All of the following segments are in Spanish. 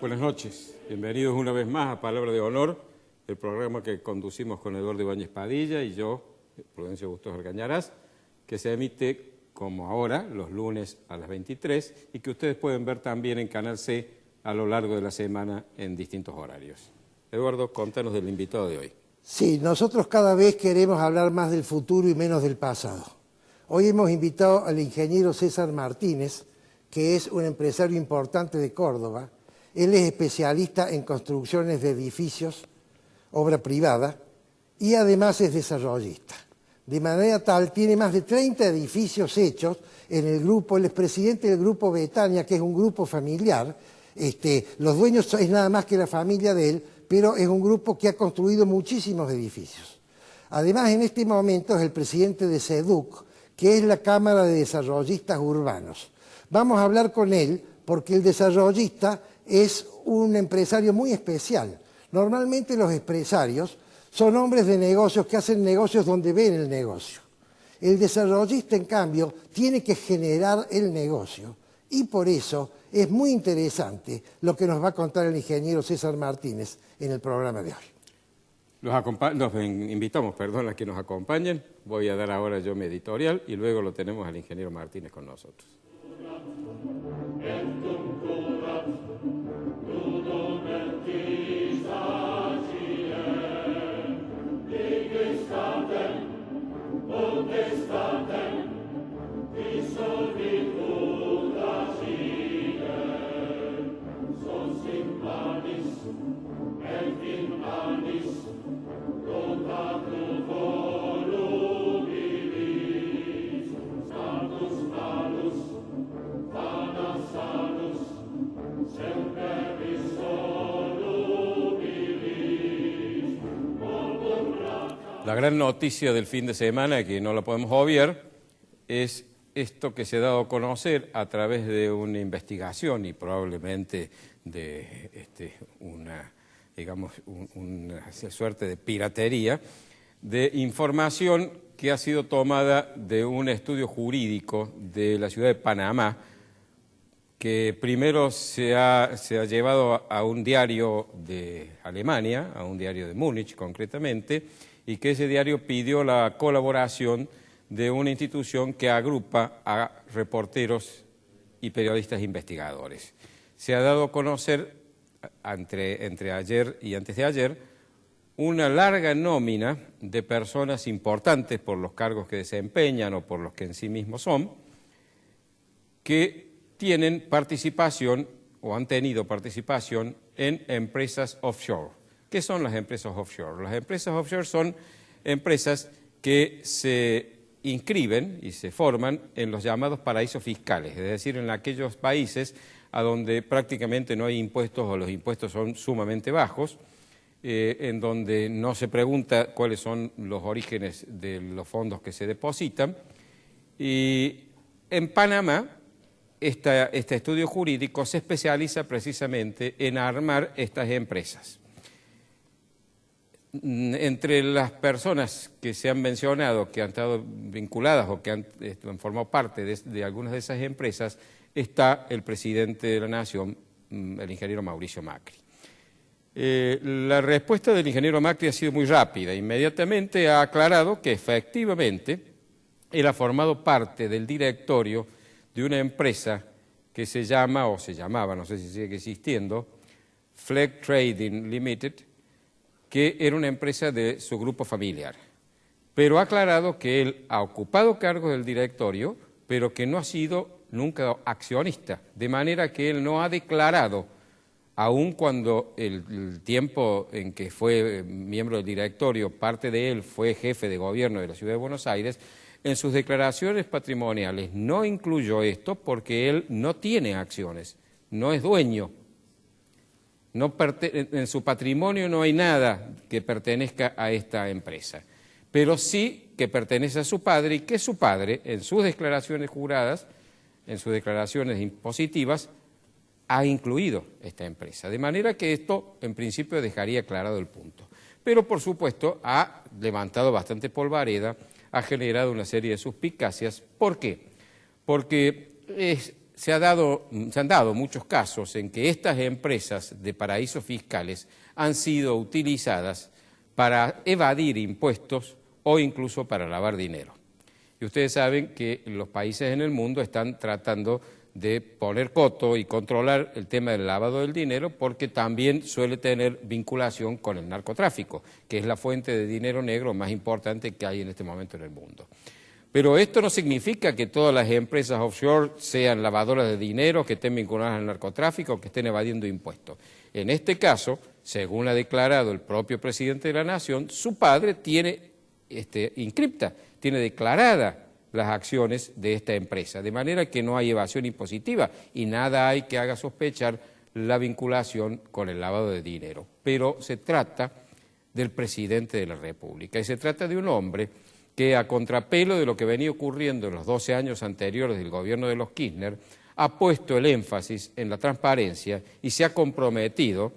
Buenas noches, bienvenidos una vez más a Palabra de Honor, el programa que conducimos con Eduardo Ibáñez Padilla y yo, Prudencio Bustos Argañarás, que se emite como ahora, los lunes a las 23, y que ustedes pueden ver también en Canal C a lo largo de la semana en distintos horarios. Eduardo, contanos del invitado de hoy. Sí, nosotros cada vez queremos hablar más del futuro y menos del pasado. Hoy hemos invitado al ingeniero César Martínez, que es un empresario importante de Córdoba. Él es especialista en construcciones de edificios, obra privada, y además es desarrollista. De manera tal, tiene más de 30 edificios hechos en el grupo. Él es presidente del grupo Betania, que es un grupo familiar. Los dueños es nada más que la familia de él, pero es un grupo que ha construido muchísimos edificios. Además, en este momento es el presidente de SEDUC, que es la Cámara de Desarrollistas Urbanos. Vamos a hablar con él porque el desarrollista es un empresario muy especial. Normalmente los empresarios son hombres de negocios que hacen negocios donde ven el negocio. El desarrollista, en cambio, tiene que generar el negocio y por eso es muy interesante lo que nos va a contar el ingeniero César Martínez en el programa de hoy. Los invitamos, a que nos acompañen. Voy a dar ahora yo mi editorial y luego lo tenemos al ingeniero Martínez con nosotros. La gran noticia del fin de semana, que no la podemos obviar, es esto que se ha dado a conocer a través de una investigación y probablemente de una suerte de piratería, de información que ha sido tomada de un estudio jurídico de la ciudad de Panamá, que primero se ha llevado a un diario de Alemania, a un diario de Múnich concretamente, y que ese diario pidió la colaboración de una institución que agrupa a reporteros y periodistas investigadores. Se ha dado a conocer entre ayer y antes de ayer una larga nómina de personas importantes por los cargos que desempeñan o por los que en sí mismos son, que tienen participación o han tenido participación en empresas offshore. ¿Qué son las empresas offshore? Las empresas offshore son empresas que se inscriben y se forman en los llamados paraísos fiscales, es decir, en aquellos países a donde prácticamente no hay impuestos o los impuestos son sumamente bajos, en donde no se pregunta cuáles son los orígenes de los fondos que se depositan. Y en Panamá, este estudio jurídico se especializa precisamente en armar estas empresas. Entre las personas que se han mencionado, que han estado vinculadas o que han formado parte de algunas de esas empresas, está el presidente de la Nación, el ingeniero Mauricio Macri. La respuesta del ingeniero Macri ha sido muy rápida. Inmediatamente ha aclarado que efectivamente él ha formado parte del directorio de una empresa que se llama, o se llamaba, no sé si sigue existiendo, Flag Trading Limited, que era una empresa de su grupo familiar. Pero ha aclarado que él ha ocupado cargos del directorio, pero que no ha sido nunca accionista, de manera que él no ha declarado, aun cuando el tiempo en que fue miembro del directorio, parte de él fue jefe de gobierno de la Ciudad de Buenos Aires, en sus declaraciones patrimoniales no incluyó esto porque él no tiene acciones, no es dueño. En su patrimonio no hay nada que pertenezca a esta empresa, pero sí que pertenece a su padre y que su padre, en sus declaraciones juradas, en sus declaraciones impositivas, ha incluido esta empresa. De manera que esto, en principio, dejaría aclarado el punto. Pero, por supuesto, ha levantado bastante polvareda, ha generado una serie de suspicacias. ¿Por qué? Porque se han dado muchos casos en que estas empresas de paraísos fiscales han sido utilizadas para evadir impuestos o incluso para lavar dinero. Y ustedes saben que los países en el mundo están tratando de poner coto y controlar el tema del lavado del dinero porque también suele tener vinculación con el narcotráfico, que es la fuente de dinero negro más importante que hay en este momento en el mundo. Pero esto no significa que todas las empresas offshore sean lavadoras de dinero, que estén vinculadas al narcotráfico, que estén evadiendo impuestos. En este caso, según ha declarado el propio presidente de la Nación, su padre tiene inscripta, tiene declarada las acciones de esta empresa, de manera que no hay evasión impositiva y nada hay que haga sospechar la vinculación con el lavado de dinero. Pero se trata del presidente de la República y se trata de un hombre que, a contrapelo de lo que venía ocurriendo en los 12 años anteriores del gobierno de los Kirchner, ha puesto el énfasis en la transparencia y se ha comprometido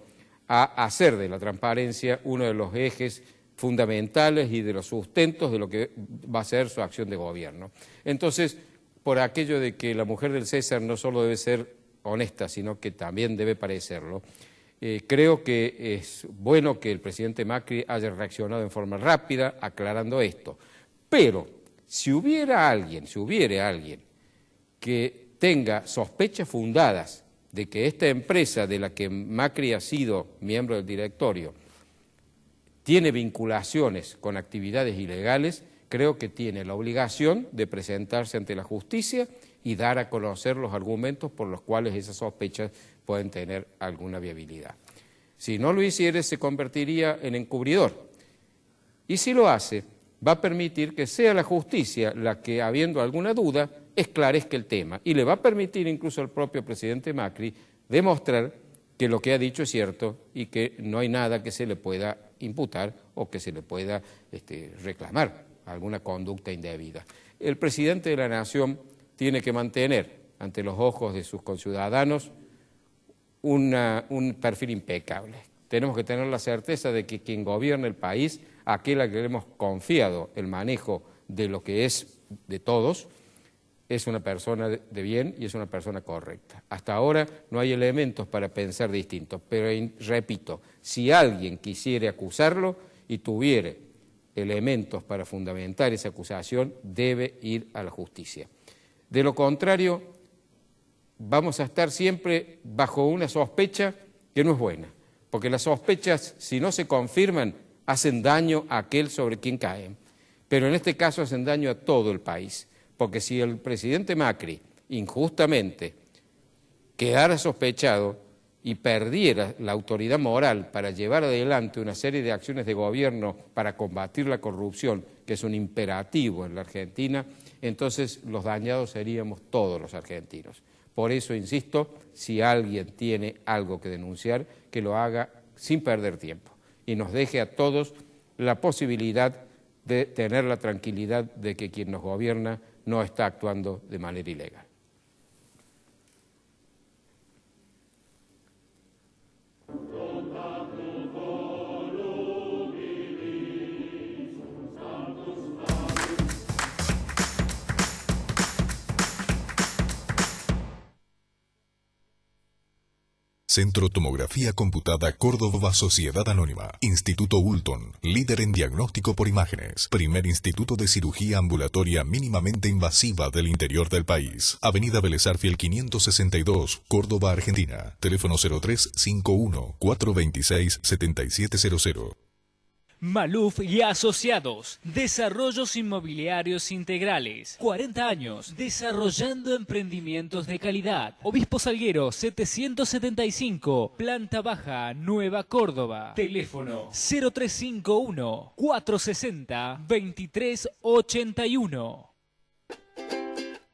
a hacer de la transparencia uno de los ejes fundamentales y de los sustentos de lo que va a ser su acción de gobierno. Entonces, por aquello de que la mujer del César no solo debe ser honesta, sino que también debe parecerlo, creo que es bueno que el presidente Macri haya reaccionado en forma rápida aclarando esto. Pero si hubiera alguien que tenga sospechas fundadas de que esta empresa de la que Macri ha sido miembro del directorio tiene vinculaciones con actividades ilegales, creo que tiene la obligación de presentarse ante la justicia y dar a conocer los argumentos por los cuales esas sospechas pueden tener alguna viabilidad. Si no lo hiciere, se convertiría en encubridor. Y si lo hace, va a permitir que sea la justicia la que, habiendo alguna duda, esclarezca el tema. Y le va a permitir incluso al propio presidente Macri demostrar que lo que ha dicho es cierto y que no hay nada que se le pueda imputar o que se le pueda reclamar alguna conducta indebida. El presidente de la Nación tiene que mantener ante los ojos de sus conciudadanos un perfil impecable. Tenemos que tener la certeza de que quien gobierna el país, aquel a que le hemos confiado el manejo de lo que es de todos, es una persona de bien y es una persona correcta. Hasta ahora no hay elementos para pensar distinto, pero repito, si alguien quisiera acusarlo y tuviera elementos para fundamentar esa acusación, debe ir a la justicia. De lo contrario, vamos a estar siempre bajo una sospecha que no es buena, porque las sospechas, si no se confirman, hacen daño a aquel sobre quien caen, pero en este caso hacen daño a todo el país. Porque si el presidente Macri injustamente quedara sospechado y perdiera la autoridad moral para llevar adelante una serie de acciones de gobierno para combatir la corrupción, que es un imperativo en la Argentina, entonces los dañados seríamos todos los argentinos. Por eso, insisto, si alguien tiene algo que denunciar, que lo haga sin perder tiempo y nos deje a todos la posibilidad de tener la tranquilidad de que quien nos gobierna no está actuando de manera ilegal. Centro Tomografía Computada Córdoba Sociedad Anónima. Instituto Ulton, líder en diagnóstico por imágenes. Primer instituto de cirugía ambulatoria mínimamente invasiva del interior del país. Avenida Vélez Arfiel 562, Córdoba, Argentina. Teléfono 0351-426-7700. Maluf y Asociados, Desarrollos Inmobiliarios Integrales, 40 años, desarrollando emprendimientos de calidad. Obispo Salguero 775, Planta Baja, Nueva Córdoba. Teléfono 0351-460-2381.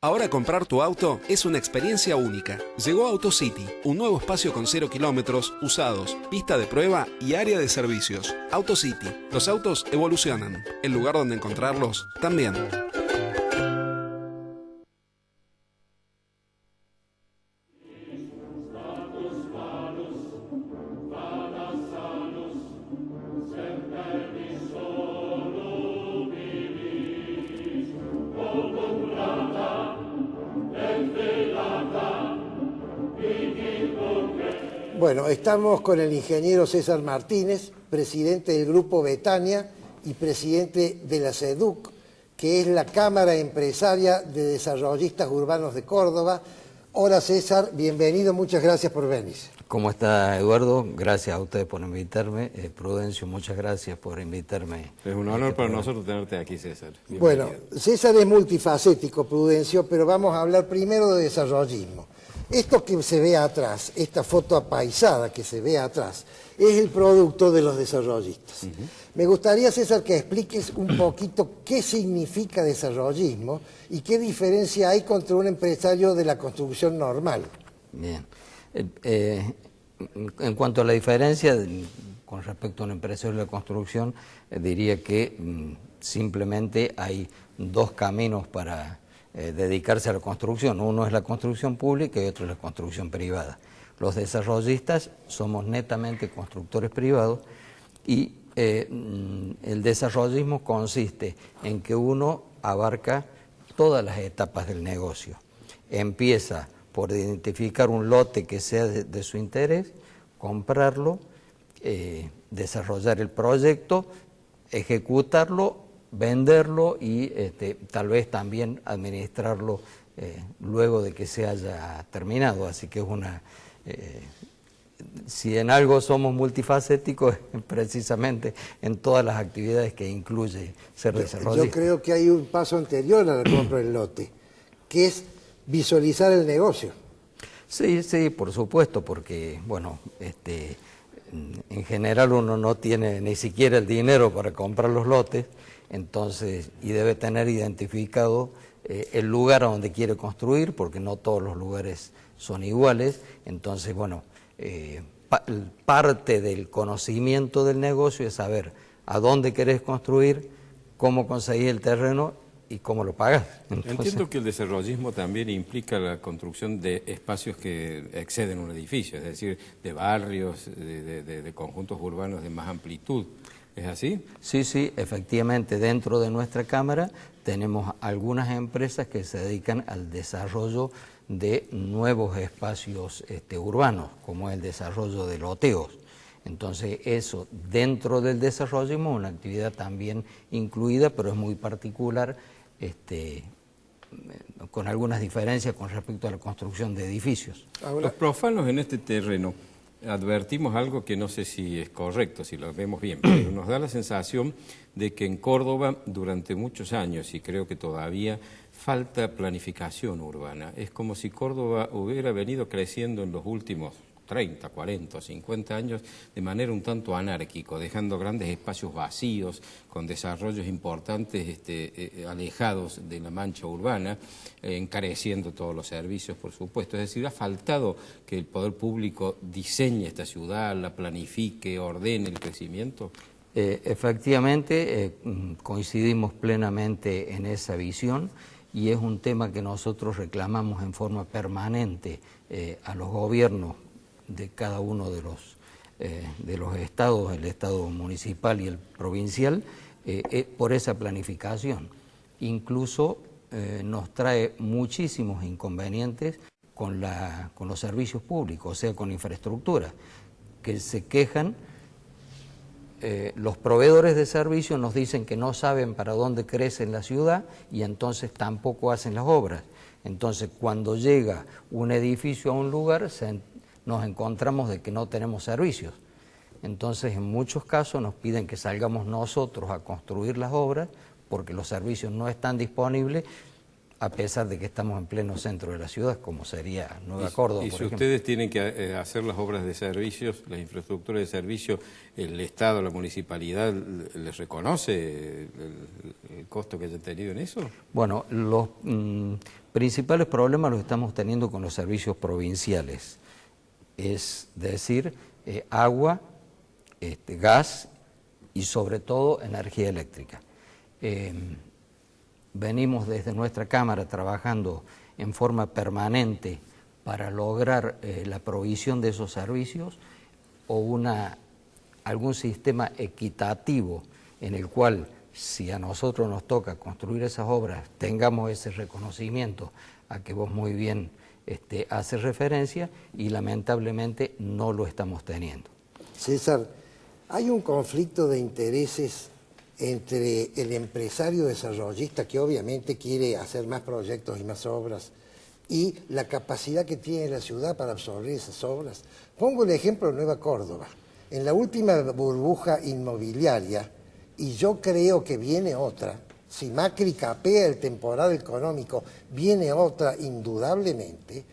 Ahora comprar tu auto es una experiencia única. Llegó AutoCity, un nuevo espacio con 0 kilómetros, usados, pista de prueba y área de servicios. AutoCity, los autos evolucionan. El lugar donde encontrarlos también. Plata Bueno, estamos con el ingeniero César Martínez, presidente del Grupo Betania y presidente de la SEDUC, que es la Cámara Empresaria de Desarrollistas Urbanos de Córdoba. Hola César, bienvenido, muchas gracias por venir. ¿Cómo está Eduardo? Gracias a ustedes por invitarme. Prudencio, muchas gracias por invitarme. Es un honor para nosotros tenerte aquí, César. Bienvenido. Bueno, César es multifacético, Prudencio, pero vamos a hablar primero de desarrollismo. Esto que se ve atrás, esta foto apaisada que se ve atrás, es el producto de los desarrollistas. Me gustaría, César, que expliques un poquito qué significa desarrollismo y qué diferencia hay contra un empresario de la construcción normal. Bien. En cuanto a la diferencia con respecto a un empresario de la construcción, diría que simplemente hay dos caminos para dedicarse a la construcción. Uno es la construcción pública y otro es la construcción privada. Los desarrollistas somos netamente constructores privados y el desarrollismo consiste en que uno abarca todas las etapas del negocio. Empieza por identificar un lote que sea de su interés, comprarlo, desarrollar el proyecto, ejecutarlo, venderlo y tal vez también administrarlo luego de que se haya terminado. Así que es una... si en algo somos multifacéticos, precisamente en todas las actividades que incluye ser desarrollista. Yo creo que hay un paso anterior a la compra del lote, que es visualizar el negocio. Sí, sí, por supuesto, porque, bueno, en general uno no tiene ni siquiera el dinero para comprar los lotes, entonces, y debe tener identificado el lugar a donde quiere construir, porque no todos los lugares son iguales. Entonces, bueno, parte del conocimiento del negocio es saber a dónde querés construir, cómo conseguís el terreno y cómo lo pagás. Entonces, entiendo que el desarrollismo también implica la construcción de espacios que exceden un edificio, es decir, de barrios, de conjuntos urbanos de más amplitud. ¿Es así? Sí, sí, efectivamente, dentro de nuestra Cámara tenemos algunas empresas que se dedican al desarrollo de nuevos espacios urbanos, como el desarrollo de loteos. Entonces eso, dentro del desarrollismo, es una actividad también incluida, pero es muy particular, con algunas diferencias con respecto a la construcción de edificios. Los profanos en este terreno advertimos algo que no sé si es correcto, si lo vemos bien, pero nos da la sensación de que en Córdoba durante muchos años, y creo que todavía, falta planificación urbana. Es como si Córdoba hubiera venido creciendo en los últimos 30, 40, 50 años de manera un tanto anárquico, dejando grandes espacios vacíos, con desarrollos importantes alejados de la mancha urbana, encareciendo todos los servicios, por supuesto. Es decir, ha faltado que el poder público diseñe esta ciudad, la planifique, ordene el crecimiento. Efectivamente, coincidimos plenamente en esa visión y es un tema que nosotros reclamamos en forma permanente a los gobiernos de cada uno de los estados, el estado municipal y el provincial, por esa planificación. Incluso nos trae muchísimos inconvenientes con los servicios públicos, o sea, con infraestructura, que se quejan. Los proveedores de servicios nos dicen que no saben para dónde crece en la ciudad y entonces tampoco hacen las obras. Entonces, cuando llega un edificio a un lugar, nos encontramos de que no tenemos servicios. Entonces, en muchos casos nos piden que salgamos nosotros a construir las obras porque los servicios no están disponibles, a pesar de que estamos en pleno centro de la ciudad, como sería Nueva Córdoba, por ejemplo. Y si ustedes tienen que hacer las obras de servicios, las infraestructuras de servicio, ¿el Estado, la municipalidad les reconoce el costo que hayan tenido en eso? Bueno, los principales problemas los estamos teniendo con los servicios provinciales, es decir, agua, gas y sobre todo energía eléctrica. Venimos desde nuestra Cámara trabajando en forma permanente para lograr la provisión de esos servicios o algún sistema equitativo en el cual, si a nosotros nos toca construir esas obras, tengamos ese reconocimiento a que vos muy bien hace referencia y lamentablemente no lo estamos teniendo. César, hay un conflicto de intereses entre el empresario desarrollista que obviamente quiere hacer más proyectos y más obras y la capacidad que tiene la ciudad para absorber esas obras. Pongo el ejemplo de Nueva Córdoba. En la última burbuja inmobiliaria, y yo creo que viene otra, si Macri capea el temporal económico, viene otra indudablemente,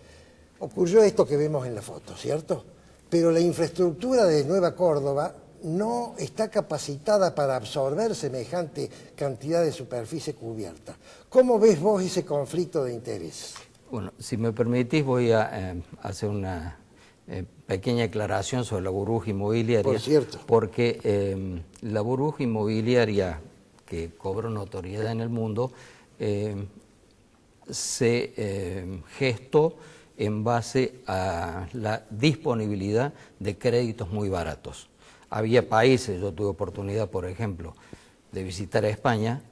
ocurrió esto que vemos en la foto, ¿cierto? Pero la infraestructura de Nueva Córdoba no está capacitada para absorber semejante cantidad de superficie cubierta. ¿Cómo ves vos ese conflicto de intereses? Bueno, si me permitís voy a hacer una pequeña aclaración sobre la burbuja inmobiliaria. Por cierto. Porque la burbuja inmobiliaria que cobró notoriedad en el mundo se gestó en base a la disponibilidad de créditos muy baratos. Había países, yo tuve oportunidad, por ejemplo, de visitar a España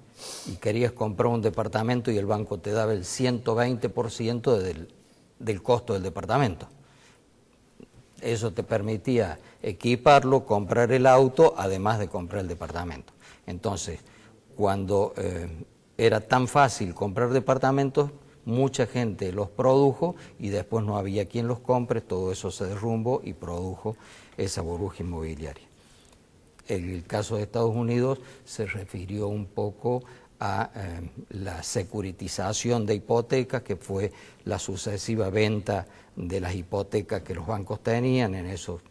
y querías comprar un departamento y el banco te daba el 120% del costo del departamento. Eso te permitía equiparlo, comprar el auto, además de comprar el departamento. Entonces, cuando era tan fácil comprar departamentos, mucha gente los produjo y después no había quien los compre, todo eso se derrumbó y produjo esa burbuja inmobiliaria. El caso de Estados Unidos se refirió un poco a la securitización de hipotecas, que fue la sucesiva venta de las hipotecas que los bancos tenían. En eso,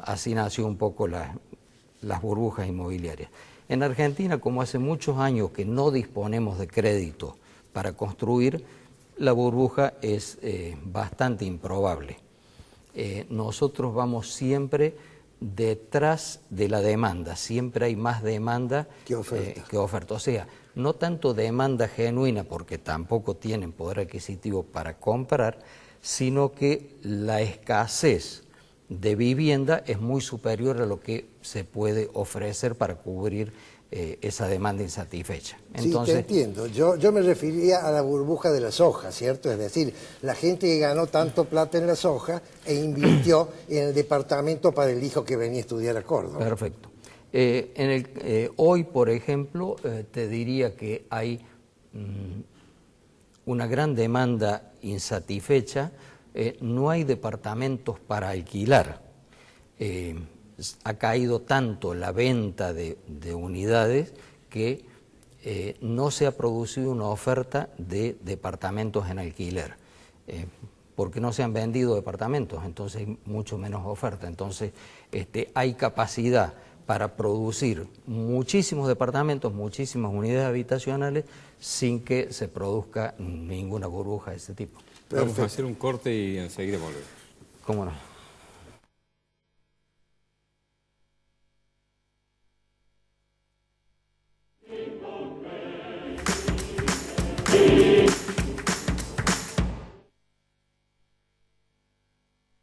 así nació un poco las burbujas inmobiliarias. En Argentina, como hace muchos años que no disponemos de crédito para construir, la burbuja es bastante improbable. Nosotros vamos siempre detrás de la demanda, siempre hay más demanda que oferta. O sea, no tanto demanda genuina, porque tampoco tienen poder adquisitivo para comprar, sino que la escasez de vivienda es muy superior a lo que se puede ofrecer para cubrir esa demanda insatisfecha. Entonces, sí, te entiendo. Yo me refería a la burbuja de la soja, ¿cierto? Es decir, la gente que ganó tanto plata en la soja e invirtió en el departamento para el hijo que venía a estudiar a Córdoba. Perfecto. Hoy, por ejemplo, te diría que hay una gran demanda insatisfecha. No hay departamentos para alquilar. Ha caído tanto la venta de unidades que no se ha producido una oferta de departamentos en alquiler, porque no se han vendido departamentos, entonces hay mucho menos oferta. Entonces hay capacidad para producir muchísimos departamentos, muchísimas unidades habitacionales, sin que se produzca ninguna burbuja de ese tipo. Perfecto. Vamos a hacer un corte y enseguida volvemos. ¿Cómo no?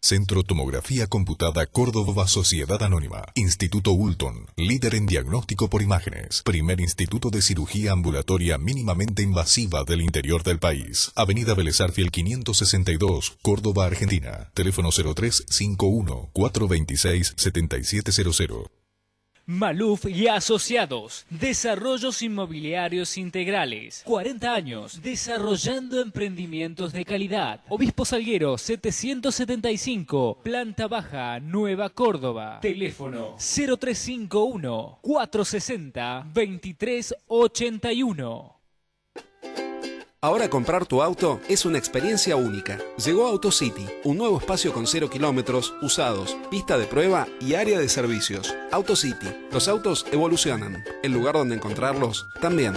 Centro Tomografía Computada Córdoba Sociedad Anónima. Instituto Ulton, líder en diagnóstico por imágenes. Primer instituto de cirugía ambulatoria mínimamente invasiva del interior del país. Avenida Vélez Arfiel 562, Córdoba, Argentina. Teléfono 0351 426 7700. Maluf y Asociados, Desarrollos Inmobiliarios Integrales, 40 años, desarrollando emprendimientos de calidad. Obispo Salguero 775, Planta Baja, Nueva Córdoba. Teléfono 0351 460 2381. Ahora comprar tu auto es una experiencia única. Llegó AutoCity, un nuevo espacio con 0 kilómetros, usados, pista de prueba y área de servicios. AutoCity, los autos evolucionan. El lugar donde encontrarlos también.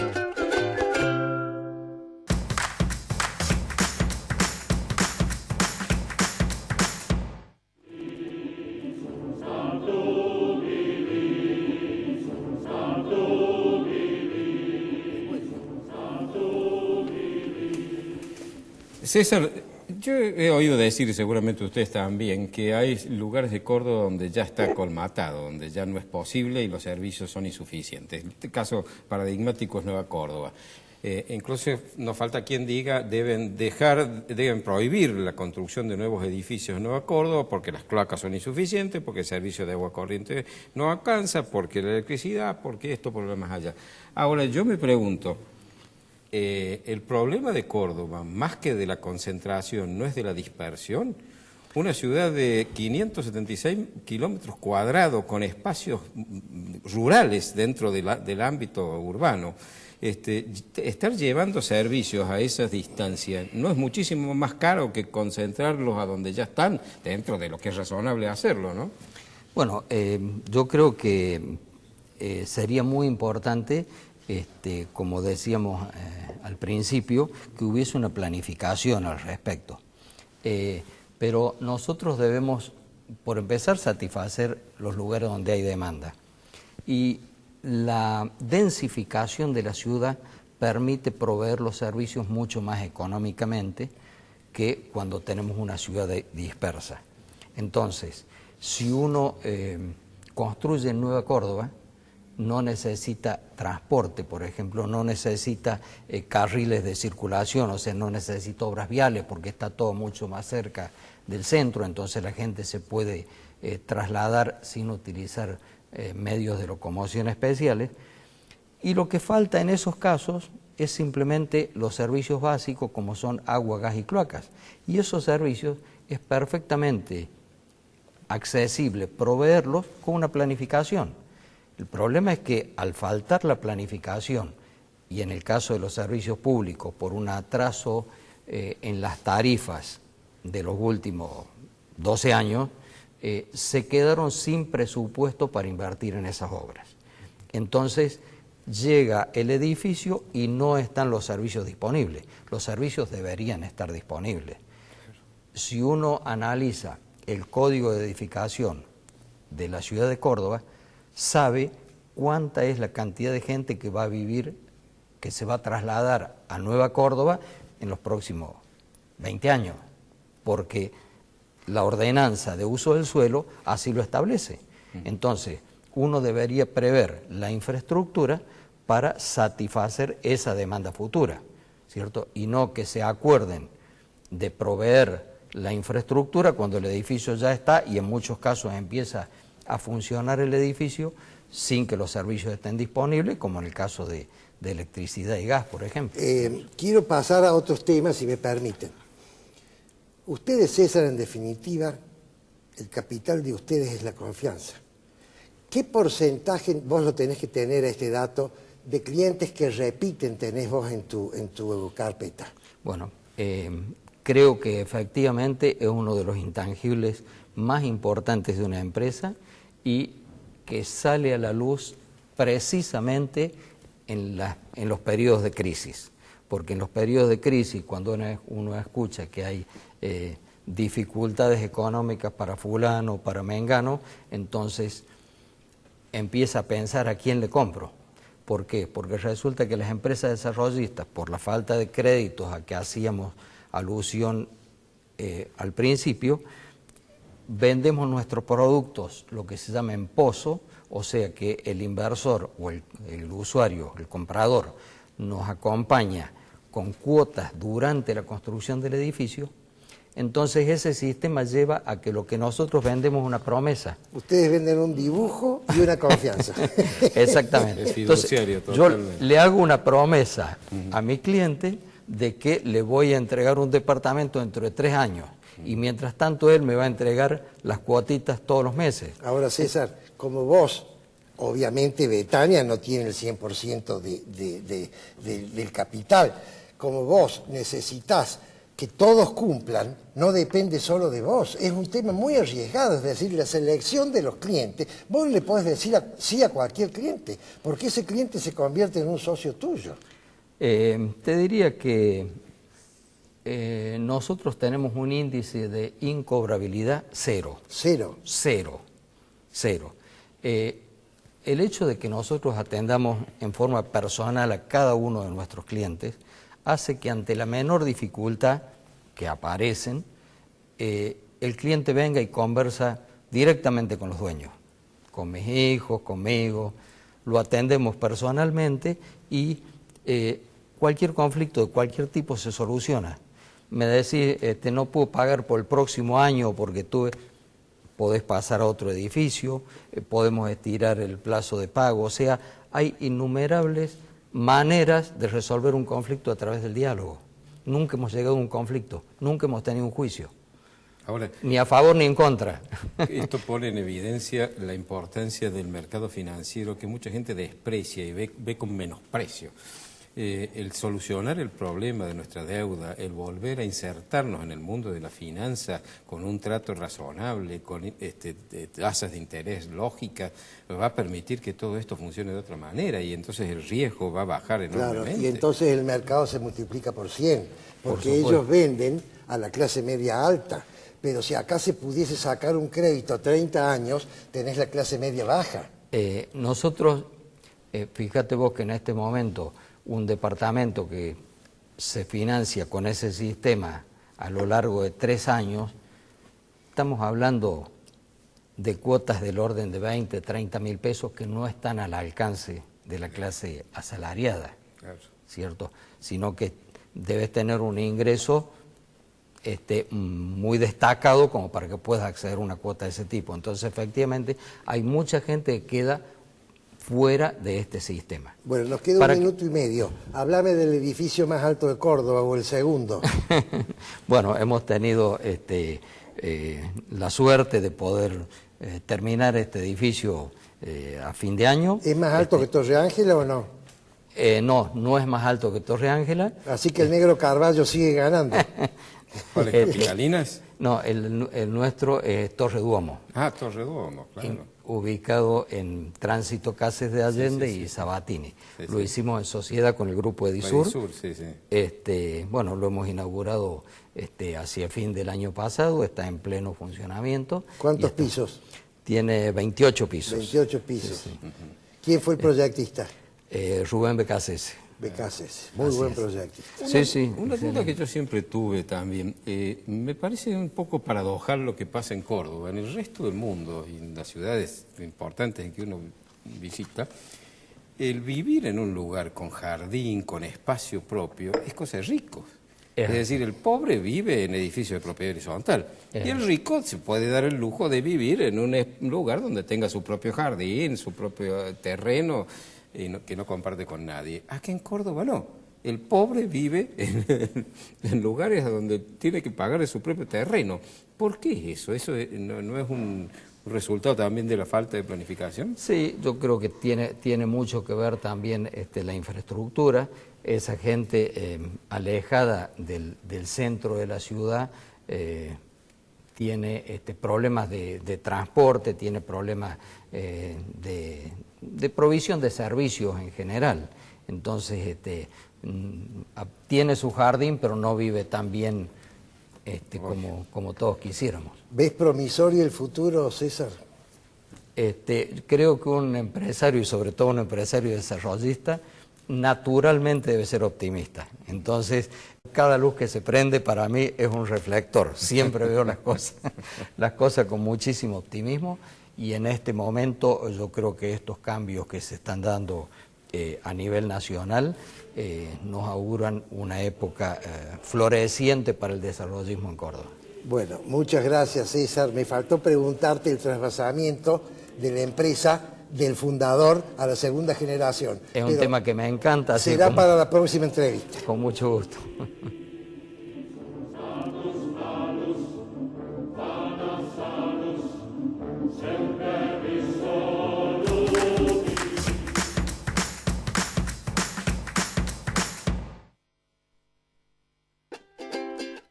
César, yo he oído decir, y seguramente ustedes también, que hay lugares de Córdoba donde ya está colmatado, donde ya no es posible y los servicios son insuficientes. En este caso paradigmático es Nueva Córdoba. Incluso nos falta quien diga deben prohibir la construcción de nuevos edificios en Nueva Córdoba porque las cloacas son insuficientes, porque el servicio de agua corriente no alcanza, porque la electricidad, porque esto, por lo más allá. Ahora, yo me pregunto, ¿el problema de Córdoba, más que de la concentración, no es de la dispersión? Una ciudad de 576 kilómetros cuadrados con espacios rurales dentro del ámbito urbano. Estar llevando servicios a esas distancias no es muchísimo más caro que concentrarlos a donde ya están, dentro de lo que es razonable hacerlo, ¿no? Bueno, yo creo que sería muy importante, como decíamos al principio, que hubiese una planificación al respecto. Pero nosotros debemos, por empezar, satisfacer los lugares donde hay demanda. Y la densificación de la ciudad permite proveer los servicios mucho más económicamente que cuando tenemos una ciudad dispersa. Entonces, si uno construye en Nueva Córdoba, no necesita transporte, por ejemplo, no necesita carriles de circulación, o sea, no necesita obras viales porque está todo mucho más cerca del centro, entonces la gente se puede trasladar sin utilizar medios de locomoción especiales. Y lo que falta en esos casos es simplemente los servicios básicos como son agua, gas y cloacas. Y esos servicios es perfectamente accesible proveerlos con una planificación. El problema es que al faltar la planificación, y en el caso de los servicios públicos, por un atraso en las tarifas de los últimos 12 años, se quedaron sin presupuesto para invertir en esas obras. Entonces llega el edificio y no están los servicios disponibles. Los servicios deberían estar disponibles. Si uno analiza el código de edificación de la ciudad de Córdoba, sabe cuánta es la cantidad de gente que va a vivir, que se va a trasladar a Nueva Córdoba en los próximos 20 años, porque la ordenanza de uso del suelo así lo establece. Entonces, uno debería prever la infraestructura para satisfacer esa demanda futura, ¿cierto? Y no que se acuerden de proveer la infraestructura cuando el edificio ya está y en muchos casos empieza a funcionar el edificio sin que los servicios estén disponibles, como en el caso de electricidad y gas, por ejemplo. Quiero pasar a otros temas, si me permiten. Ustedes, César, en definitiva, el capital de ustedes es la confianza. ¿Qué porcentaje, vos lo tenés que tener a este dato, de clientes que repiten tenés vos en tu carpeta? Bueno, creo que efectivamente es uno de los intangibles más importantes de una empresa y que sale a la luz precisamente en los periodos de crisis. Porque en los periodos de crisis, cuando uno escucha que hay dificultades económicas para fulano, para mengano, entonces empieza a pensar a quién le compro. ¿Por qué? Porque resulta que las empresas desarrollistas, por la falta de créditos a que hacíamos alusión al principio, vendemos nuestros productos, lo que se llama en pozo, o sea que el inversor o el usuario, el comprador, nos acompaña con cuotas durante la construcción del edificio. Entonces ese sistema lleva a que lo que nosotros vendemos es una promesa. Ustedes venden un dibujo y una confianza. Exactamente. Entonces, yo le hago una promesa a mi cliente de que le voy a entregar un departamento dentro de 3 años. Y mientras tanto él me va a entregar las cuotitas todos los meses. Ahora, César, como vos, obviamente Betania no tiene el 100% del capital. Como vos necesitas que todos cumplan, no depende solo de vos. Es un tema muy arriesgado, es decir, la selección de los clientes. Vos le podés decir sí a cualquier cliente, porque ese cliente se convierte en un socio tuyo. Te diría que nosotros tenemos un índice de incobrabilidad 0. Cero. El hecho de que nosotros atendamos en forma personal a cada uno de nuestros clientes hace que ante la menor dificultad que aparecen, el cliente venga y conversa directamente con los dueños, con mis hijos, conmigo, lo atendemos personalmente y cualquier conflicto de cualquier tipo se soluciona. Me decís, no puedo pagar por el próximo año porque podés pasar a otro edificio, podemos estirar el plazo de pago, o sea, hay innumerables maneras de resolver un conflicto a través del diálogo. Nunca hemos llegado a un conflicto, nunca hemos tenido un juicio. Ahora, ni a favor ni en contra. Esto pone en evidencia la importancia del mercado financiero que mucha gente desprecia y ve con menosprecio. El solucionar el problema de nuestra deuda, el volver a insertarnos en el mundo de la finanza con un trato razonable, con tasas de interés lógicas, va a permitir que todo esto funcione de otra manera y entonces el riesgo va a bajar enormemente. Claro, y entonces el mercado se multiplica por 100, porque ellos venden a la clase media alta. Pero si acá se pudiese sacar un crédito a 30 años, tenés la clase media baja. Nosotros, fíjate vos que en este momento un departamento que se financia con ese sistema a lo largo de 3 años, estamos hablando de cuotas del orden de 20, 30 mil pesos que no están al alcance de la clase asalariada, claro, ¿cierto? Sino que debes tener un ingreso muy destacado como para que puedas acceder a una cuota de ese tipo. Entonces, efectivamente, hay mucha gente que queda fuera de este sistema. Bueno, nos queda un minuto y medio. Háblame del edificio más alto de Córdoba o el segundo. Bueno, hemos tenido la suerte de poder terminar este edificio a fin de año. ¿Es más alto que Torre Ángela o no? No, no es más alto que Torre Ángela. Así que el negro Carballo sigue ganando. ¿Cuál es? ¿Capitalinas? No, el nuestro es Torre Duomo. Ah, Torre Duomo, claro. Ubicado en Tránsito Cases de Allende y Sabatini. Lo hicimos en sociedad con el grupo Edisur. Bueno, lo hemos inaugurado hacia fin del año pasado, está en pleno funcionamiento. ¿Cuántos pisos? Tiene 28 pisos. 28 pisos. ¿Quién fue el proyectista? Rubén Becasese. Becasese, muy buen proyecto. Una duda que yo siempre tuve también, me parece un poco paradojal lo que pasa en Córdoba. En el resto del mundo y en las ciudades importantes en que uno visita, el vivir en un lugar con jardín, con espacio propio, es cosa de ricos. Es decir, el pobre vive en edificios de propiedad horizontal y el rico se puede dar el lujo de vivir en un lugar donde tenga su propio jardín, su propio terreno, que no comparte con nadie. Aquí en Córdoba no. El pobre vive en lugares donde tiene que pagar de su propio terreno. ¿Por qué eso? ¿Eso no es un resultado también de la falta de planificación? Sí, yo creo que tiene mucho que ver también la infraestructura. Esa gente alejada del centro de la ciudad tiene problemas de transporte, tiene problemas de provisión de servicios en general. Entonces, tiene su jardín, pero no vive tan bien como todos quisiéramos. ¿Ves promisorio el futuro, César? Creo que un empresario, y sobre todo un empresario desarrollista, naturalmente debe ser optimista. Entonces, cada luz que se prende para mí es un reflector. Siempre veo las cosas con muchísimo optimismo y en este momento yo creo que estos cambios que se están dando a nivel nacional nos auguran una época floreciente para el desarrollismo en Córdoba. Bueno, muchas gracias, César. Me faltó preguntarte el trasvasamiento de la empresa del fundador a la segunda generación. Es un tema que me encanta. Será para la próxima entrevista. Con mucho gusto.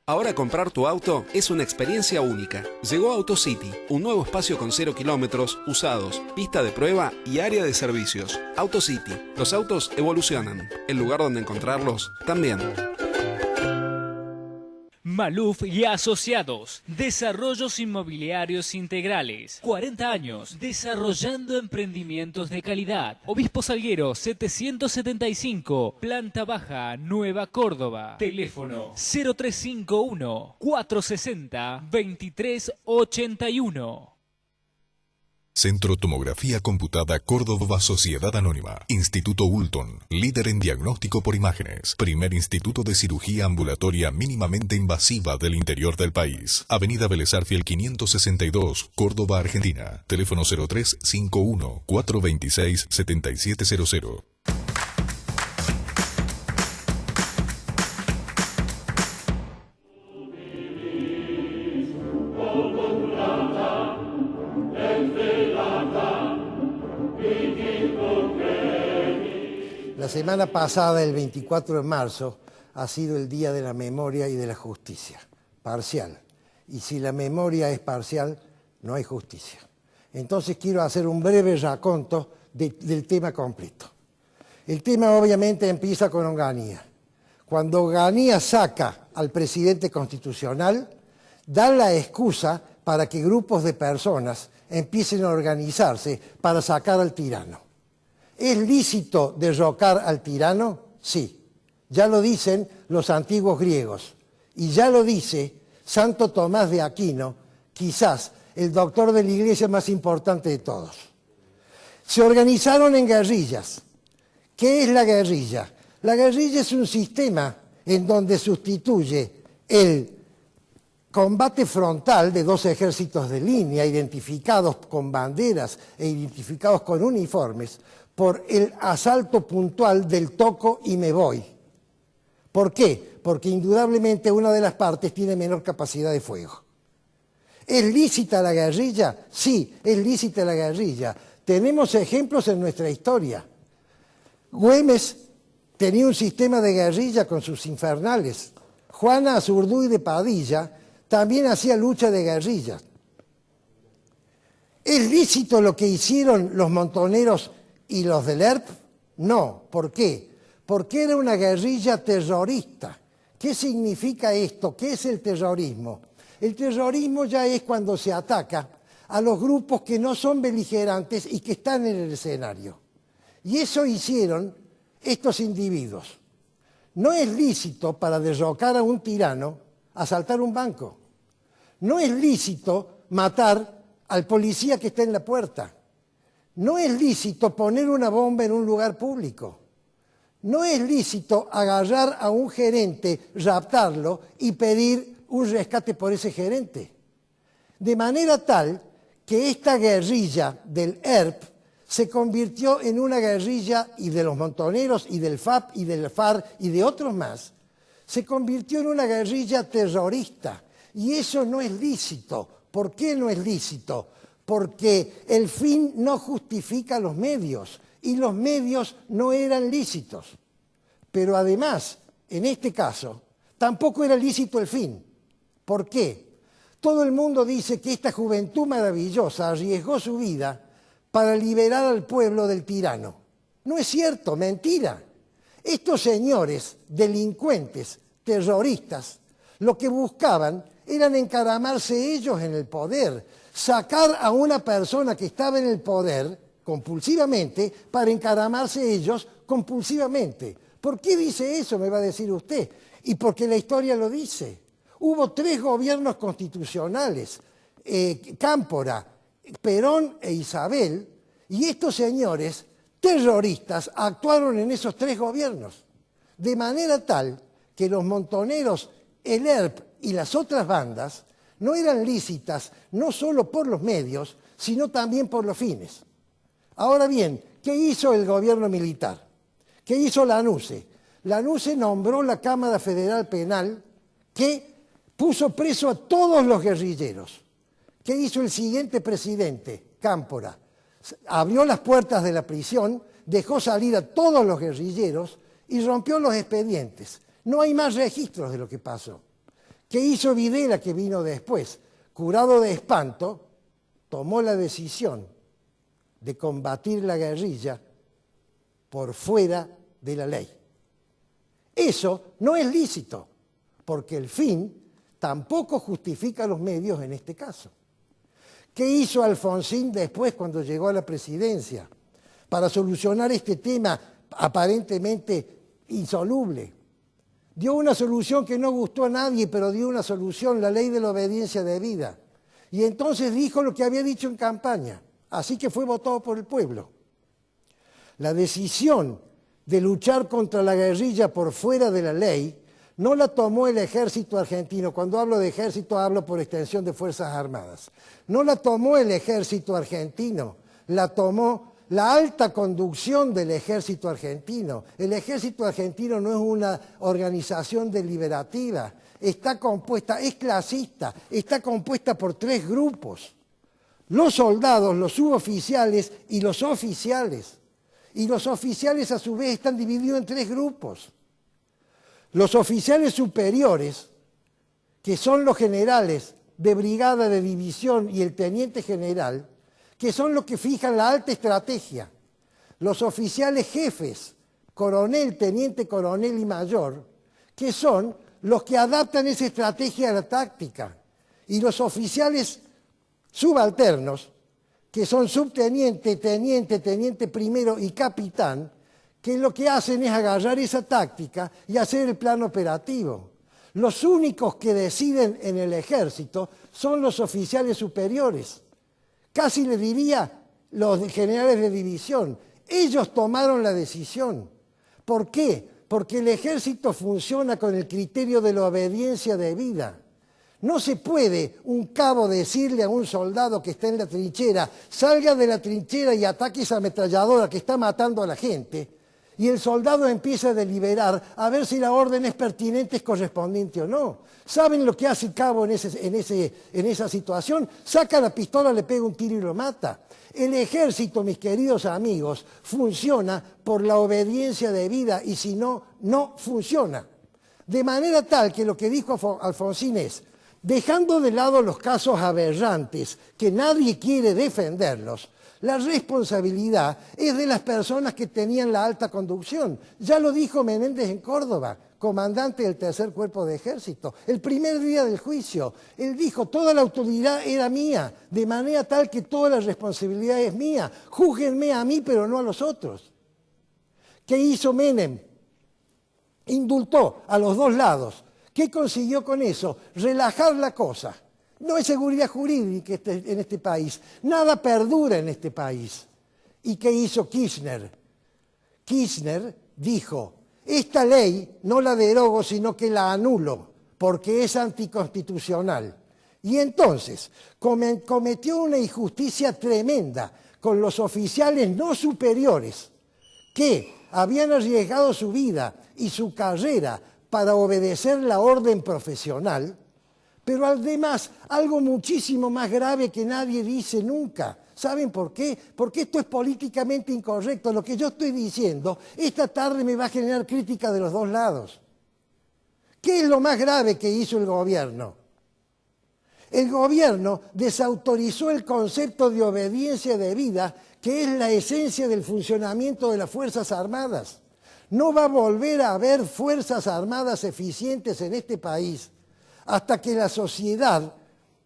Ahora comprar tu auto es una experiencia única. Llegó AutoCity, un nuevo espacio con 0 kilómetros, usados, pista de prueba y área de servicios. AutoCity, los autos evolucionan. El lugar donde encontrarlos también. Maluf y Asociados, Desarrollos Inmobiliarios Integrales, 40 años, desarrollando emprendimientos de calidad. Obispo Salguero 775, Planta Baja, Nueva Córdoba. Teléfono 0351 460 2381. Centro Tomografía Computada Córdoba Sociedad Anónima. Instituto Ulton, líder en diagnóstico por imágenes. Primer instituto de cirugía ambulatoria mínimamente invasiva del interior del país. Avenida Vélez Arfiel 562, Córdoba, Argentina. Teléfono 0351 426 7700. La semana pasada, el 24 de marzo, ha sido el Día de la Memoria y de la Justicia, parcial. Y si la memoria es parcial, no hay justicia. Entonces quiero hacer un breve raconto del tema completo. El tema obviamente empieza con Onganía. Cuando Onganía saca al presidente constitucional, da la excusa para que grupos de personas empiecen a organizarse para sacar al tirano. ¿Es lícito derrocar al tirano? Sí. Ya lo dicen los antiguos griegos. Y ya lo dice Santo Tomás de Aquino, quizás el doctor de la Iglesia más importante de todos. Se organizaron en guerrillas. ¿Qué es la guerrilla? La guerrilla es un sistema en donde sustituye el combate frontal de dos ejércitos de línea, identificados con banderas e identificados con uniformes, por el asalto puntual del toco y me voy. ¿Por qué? Porque indudablemente una de las partes tiene menor capacidad de fuego. ¿Es lícita la guerrilla? Sí, es lícita la guerrilla. Tenemos ejemplos en nuestra historia. Güemes tenía un sistema de guerrilla con sus infernales. Juana Azurduy de Padilla también hacía lucha de guerrilla. ¿Es lícito lo que hicieron los montoneros y los del ERP? No. ¿Por qué? Porque era una guerrilla terrorista. ¿Qué significa esto? ¿Qué es el terrorismo? El terrorismo ya es cuando se ataca a los grupos que no son beligerantes y que están en el escenario. Y eso hicieron estos individuos. No es lícito para derrocar a un tirano asaltar un banco. No es lícito matar al policía que está en la puerta. No es lícito poner una bomba en un lugar público. No es lícito agarrar a un gerente, raptarlo y pedir un rescate por ese gerente. De manera tal que esta guerrilla del ERP se convirtió en una guerrilla, y de los montoneros, y del FAP, y del FAR, y de otros más, se convirtió en una guerrilla terrorista. Y eso no es lícito. ¿Por qué no es lícito? Porque el fin no justifica los medios, y los medios no eran lícitos. Pero además, en este caso, tampoco era lícito el fin. ¿Por qué? Todo el mundo dice que esta juventud maravillosa arriesgó su vida para liberar al pueblo del tirano. No es cierto, mentira. Estos señores delincuentes, terroristas, lo que buscaban eran encaramarse ellos en el poder, sacar a una persona que estaba en el poder compulsivamente para encaramarse ellos compulsivamente. ¿Por qué dice eso? Me va a decir usted. Y porque la historia lo dice. Hubo 3 gobiernos constitucionales, Cámpora, Perón e Isabel, y estos señores terroristas actuaron en esos 3 gobiernos, de manera tal que los montoneros, el ERP y las otras bandas no eran lícitas no solo por los medios, sino también por los fines. Ahora bien, ¿qué hizo el gobierno militar? ¿Qué hizo Lanusse? Lanusse nombró la Cámara Federal Penal que puso preso a todos los guerrilleros. ¿Qué hizo el siguiente presidente? Cámpora. Abrió las puertas de la prisión, dejó salir a todos los guerrilleros y rompió los expedientes. No hay más registros de lo que pasó. ¿Qué hizo Videla, que vino después? Curado de espanto, tomó la decisión de combatir la guerrilla por fuera de la ley. Eso no es lícito, porque el fin tampoco justifica los medios en este caso. ¿Qué hizo Alfonsín después cuando llegó a la presidencia para solucionar este tema aparentemente insoluble? Dio una solución que no gustó a nadie, pero dio una solución, la ley de la obediencia debida. Y entonces dijo lo que había dicho en campaña. así que fue votado por el pueblo. La decisión de luchar contra la guerrilla por fuera de la ley no la tomó el ejército argentino. Cuando hablo de ejército hablo por extensión de Fuerzas Armadas. No la tomó el ejército argentino, la tomó la alta conducción del ejército argentino. El ejército argentino no es una organización deliberativa, está compuesta, es clasista, está compuesta por 3 grupos. Los soldados, los suboficiales y los oficiales. Y los oficiales a su vez están divididos en 3 grupos. Los oficiales superiores, que son los generales de brigada, de división y el teniente general, que son los que fijan la alta estrategia. Los oficiales jefes, coronel, teniente coronel y mayor, que son los que adaptan esa estrategia a la táctica. Y los oficiales subalternos, que son subteniente, teniente, teniente primero y capitán, que lo que hacen es agarrar esa táctica y hacer el plan operativo. Los únicos que deciden en el ejército son los oficiales superiores. Casi le diría los generales de división. Ellos tomaron la decisión. ¿Por qué? Porque el ejército funciona con el criterio de la obediencia debida. No se puede un cabo decirle a un soldado que está en la trinchera, salga de la trinchera y ataque esa ametralladora que está matando a la gente, y el soldado empieza a deliberar a ver si la orden es pertinente, es correspondiente o no. ¿Saben lo que hace el cabo en esa situación? Saca la pistola, le pega un tiro y lo mata. El ejército, mis queridos amigos, funciona por la obediencia debida y si no, no funciona. De manera tal que lo que dijo Alfonsín es, dejando de lado los casos aberrantes que nadie quiere defenderlos, la responsabilidad es de las personas que tenían la alta conducción. Ya lo dijo Menéndez en Córdoba, comandante del Tercer Cuerpo de Ejército, el primer día del juicio. Él dijo, toda la autoridad era mía, de manera tal que toda la responsabilidad es mía. Júzguenme a mí, pero no a los otros. ¿Qué hizo Menem? Indultó a los 2 lados. ¿Qué consiguió con eso? Relajar la cosa. No hay seguridad jurídica en este país. Nada perdura en este país. ¿Y qué hizo Kirchner? Kirchner dijo, esta ley no la derogo, sino que la anulo, porque es anticonstitucional. Y entonces cometió una injusticia tremenda con los oficiales no superiores que habían arriesgado su vida y su carrera para obedecer la orden profesional, pero además algo muchísimo más grave que nadie dice nunca. ¿Saben por qué? Porque esto es políticamente incorrecto. Lo que yo estoy diciendo, esta tarde me va a generar crítica de los 2 lados. ¿Qué es lo más grave que hizo el gobierno? El gobierno desautorizó el concepto de obediencia debida, que es la esencia del funcionamiento de las Fuerzas Armadas. No va a volver a haber Fuerzas Armadas eficientes en este país hasta que la sociedad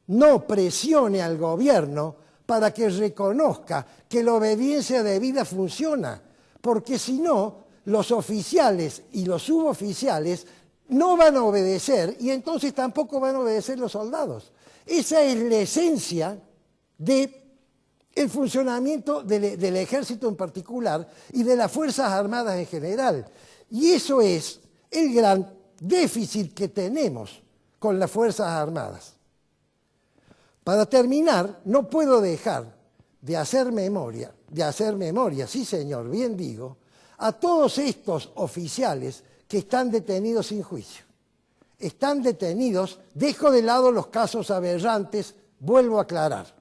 no presione al gobierno para que reconozca que la obediencia debida funciona, porque si no, los oficiales y los suboficiales no van a obedecer y entonces tampoco van a obedecer los soldados. Esa es la esencia del funcionamiento del ejército en particular y de las Fuerzas Armadas en general. Y eso es el gran déficit que tenemos con las Fuerzas Armadas. Para terminar, no puedo dejar de hacer memoria, sí señor, bien digo, a todos estos oficiales que están detenidos sin juicio. Están detenidos, dejo de lado los casos aberrantes, vuelvo a aclarar.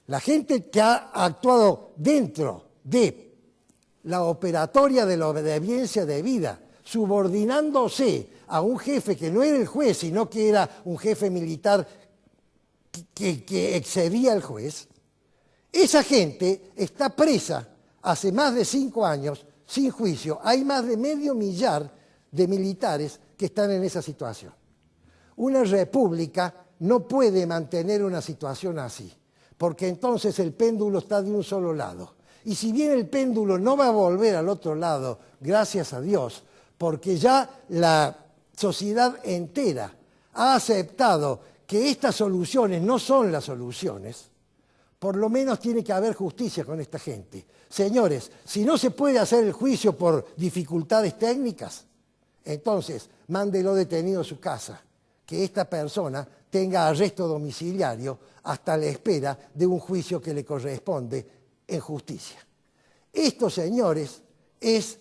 La gente que ha actuado dentro de la operatoria de la obediencia debida, subordinándose a un jefe que no era el juez, sino que era un jefe militar que excedía al juez, esa gente está presa hace más de 5 años sin juicio. Hay más de 500.000 de militares que están en esa situación. Una república no puede mantener una situación así, porque entonces el péndulo está de un solo lado. Y si bien el péndulo no va a volver al otro lado, gracias a Dios, porque ya la sociedad entera ha aceptado que estas soluciones no son las soluciones, por lo menos tiene que haber justicia con esta gente. Señores, si no se puede hacer el juicio por dificultades técnicas, entonces mándelo detenido a su casa, que esta persona tenga arresto domiciliario hasta la espera de un juicio que le corresponde en justicia. Esto, señores, es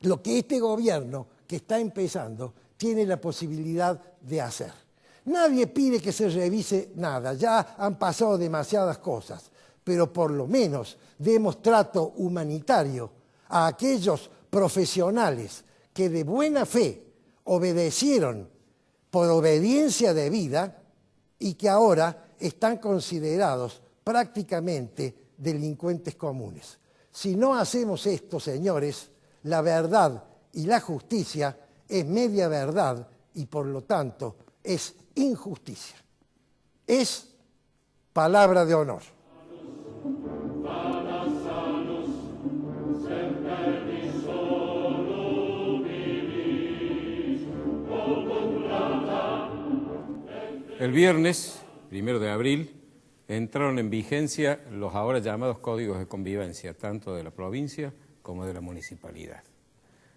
lo que este gobierno que está empezando tiene la posibilidad de hacer. Nadie pide que se revise nada, ya han pasado demasiadas cosas, pero por lo menos demos trato humanitario a aquellos profesionales que de buena fe obedecieron por obediencia debida y que ahora están considerados prácticamente delincuentes comunes. Si no hacemos esto, señores, la verdad y la justicia es media verdad y por lo tanto es injusticia. Es palabra de honor. El viernes, 1 de abril, entraron en vigencia los ahora llamados códigos de convivencia, tanto de la provincia como de la municipalidad.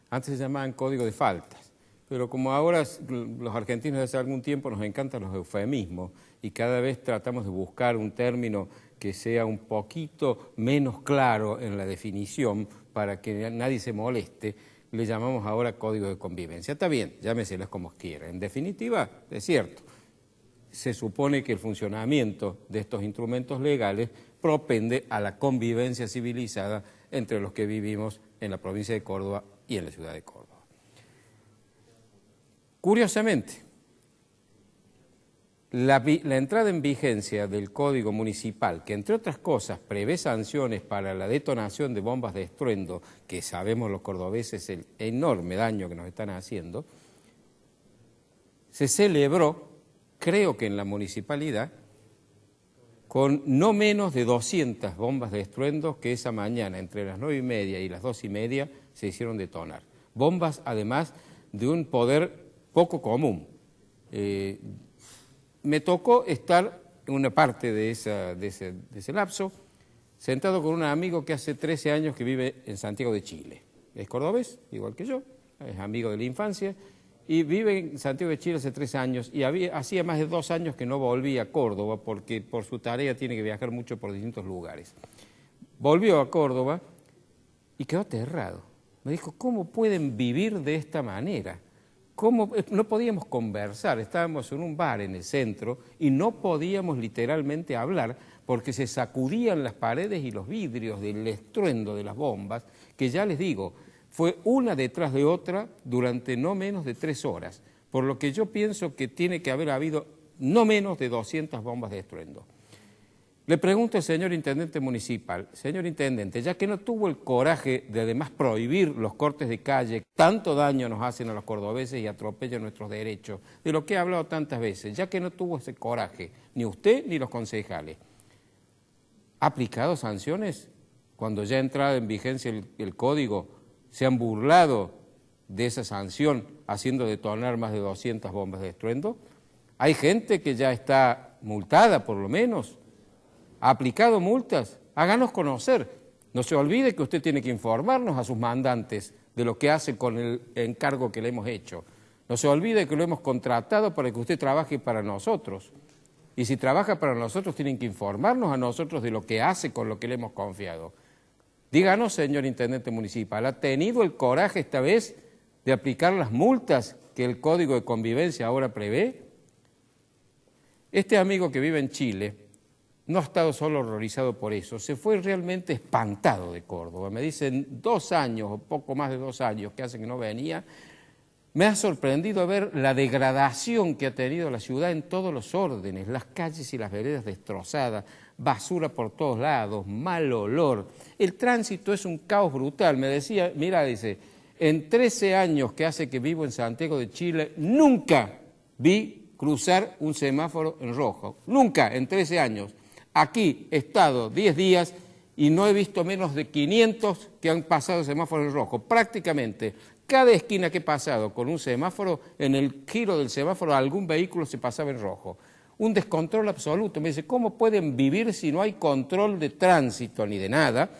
Antes se llamaban códigos de faltas, pero como ahora los argentinos desde hace algún tiempo nos encantan los eufemismos y cada vez tratamos de buscar un término que sea un poquito menos claro en la definición para que nadie se moleste, le llamamos ahora código de convivencia. Está bien, llámeselos como quiera. En definitiva, es cierto, se supone que el funcionamiento de estos instrumentos legales propende a la convivencia civilizada entre los que vivimos en la provincia de Córdoba y en la ciudad de Córdoba. Curiosamente, la entrada en vigencia del Código Municipal, que entre otras cosas prevé sanciones para la detonación de bombas de estruendo, que sabemos los cordobeses el enorme daño que nos están haciendo, se celebró, creo que en la municipalidad, con no menos de 200 bombas de estruendo que esa mañana, entre las 9:30 y las 2:30, se hicieron detonar. Bombas, además, de un poder poco común. Me tocó estar en una parte de ese lapso, sentado con un amigo que hace 13 años que vive en Santiago de Chile. Es cordobés, igual que yo, es amigo de la infancia, y vive en Santiago de Chile hace 3 años, y hacía más de 2 años que no volvía a Córdoba, porque por su tarea tiene que viajar mucho por distintos lugares. Volvió a Córdoba y quedó aterrado. Me dijo, ¿cómo pueden vivir de esta manera? ¿Cómo? No podíamos conversar, estábamos en un bar en el centro y no podíamos literalmente hablar porque se sacudían las paredes y los vidrios del estruendo de las bombas, que ya les digo, fue una detrás de otra durante no menos de 3 horas, por lo que yo pienso que tiene que haber habido no menos de 200 bombas de estruendo. Le pregunto al señor intendente municipal, señor intendente, ya que no tuvo el coraje de además prohibir los cortes de calle, tanto daño nos hacen a los cordobeses y atropellan nuestros derechos, de lo que he hablado tantas veces, ya que no tuvo ese coraje, ni usted ni los concejales, ¿ha aplicado sanciones cuando ya ha entrado en vigencia el código? ¿Se han burlado de esa sanción haciendo detonar más de 200 bombas de estruendo? Hay gente que ya está multada, por lo menos. ¿Ha aplicado multas? Háganos conocer. No se olvide que usted tiene que informarnos a sus mandantes de lo que hace con el encargo que le hemos hecho. No se olvide que lo hemos contratado para que usted trabaje para nosotros. Y si trabaja para nosotros, tienen que informarnos a nosotros de lo que hace con lo que le hemos confiado. Díganos, señor intendente municipal, ¿ha tenido el coraje esta vez de aplicar las multas que el Código de Convivencia ahora prevé? Este amigo que vive en Chile no ha estado solo horrorizado por eso, se fue realmente espantado de Córdoba. Me dicen 2 años o poco más de 2 años que hace que no venía. Me ha sorprendido ver la degradación que ha tenido la ciudad en todos los órdenes, las calles y las veredas destrozadas, basura por todos lados, mal olor. El tránsito es un caos brutal. Me decía, mira, dice, en 13 años que hace que vivo en Santiago de Chile, nunca vi cruzar un semáforo en rojo. Nunca, en 13 años. Aquí he estado 10 días y no he visto menos de 500 que han pasado semáforo en rojo. Prácticamente cada esquina que he pasado con un semáforo, en el giro del semáforo algún vehículo se pasaba en rojo. un descontrol absoluto. Me dice, ¿cómo pueden vivir si no hay control de tránsito ni de nada,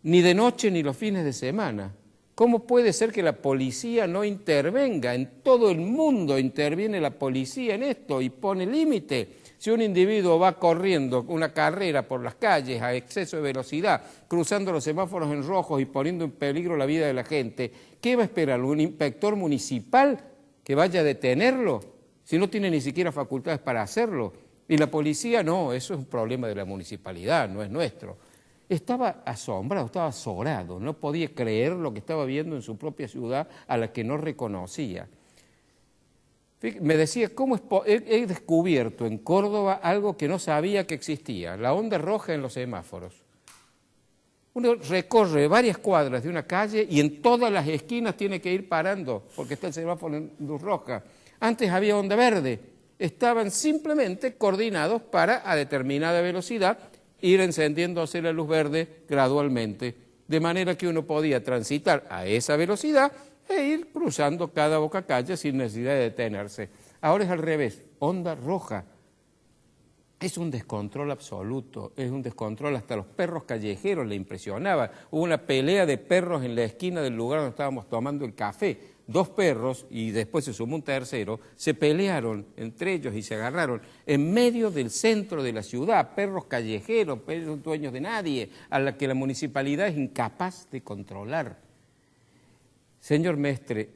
ni de noche ni los fines de semana? ¿Cómo puede ser que la policía no intervenga? En todo el mundo interviene la policía en esto y pone límite. Si un individuo va corriendo una carrera por las calles a exceso de velocidad, cruzando los semáforos en rojos y poniendo en peligro la vida de la gente, ¿qué va a esperar? ¿Un inspector municipal que vaya a detenerlo si no tiene ni siquiera facultades para hacerlo? Y la policía no, eso es un problema de la municipalidad, no es nuestro. Estaba asombrado, estaba azorado, no podía creer lo que estaba viendo en su propia ciudad a la que no reconocía. Me decía, ¿cómo he descubierto en Córdoba algo que no sabía que existía? La onda roja en los semáforos. Uno recorre varias cuadras de una calle y en todas las esquinas tiene que ir parando porque está el semáforo en luz roja. Antes había onda verde, estaban simplemente coordinados para a determinada velocidad ir encendiéndose la luz verde gradualmente, de manera que uno podía transitar a esa velocidad e ir cruzando cada bocacalle sin necesidad de detenerse. Ahora es al revés, onda roja. Es un descontrol absoluto, es un descontrol, hasta los perros callejeros le impresionaba. Hubo una pelea de perros en la esquina del lugar donde estábamos tomando el café. 2 perros, y después se sumó un tercero, se pelearon entre ellos y se agarraron en medio del centro de la ciudad, perros callejeros, perros dueños de nadie, a la que la municipalidad es incapaz de controlar. Señor Mestre,